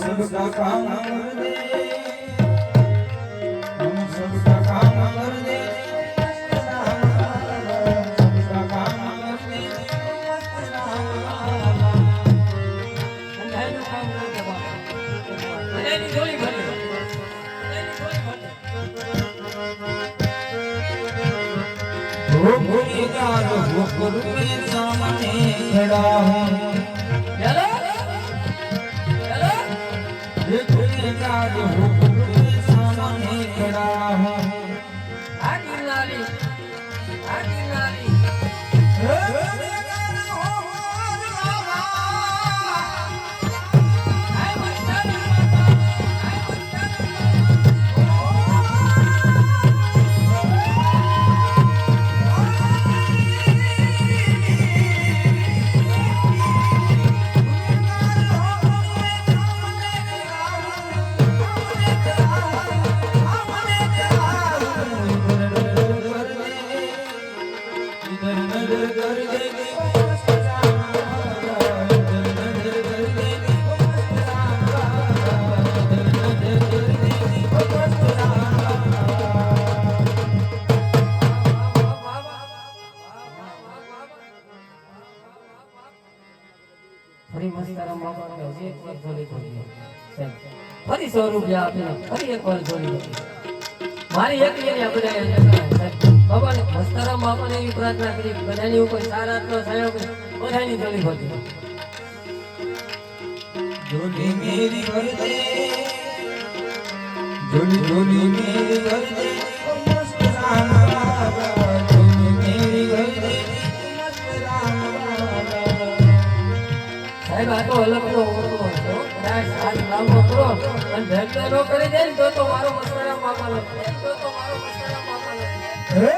सबका काम कर दे, हम सबका काम कर दे, सबका काम कर दे, અંધાઈનું કામ ન કરવા. અંધાઈની ગોળી ભરે. वो गुनेगार हुक्म के सामने खड़ा हूँ, ચાલો ચાલો ये गुनेगार हुक्म के सामने खड़ा हूँ। આ ગિરનારી આ ગિરનારી આય મસ્તાના બાબા આય મસ્તાના ફરી મસ્તારામ બાબાને હજી એક વાર જોડી કરી સાહેબ ફરી 100 રૂપિયા આપીને ફરી એક વાર જોડી કરી મારી એક એની આપણે સાહેબ બાબાને મસ્તારામ બાબાને એવી પ્રાર્થના કરી બધાની ઉપર સારા હાથનો સહયોગ બધાની જોડી કરી झोली मेरी भर दे, झोली झोली मेरी भर दे, मस्त राम बाबा, झोली मेरी भर दे, मस्त राम बाबा। સાહેબ આ તો અલગનો ઓરડો હતો કદાચ હાથ લાંબો કરો અને ભેટો ન કરી દે ને તો મારો મસ્તારામ બાબાનો તો મારો મસ્તારામ બાબાનો हे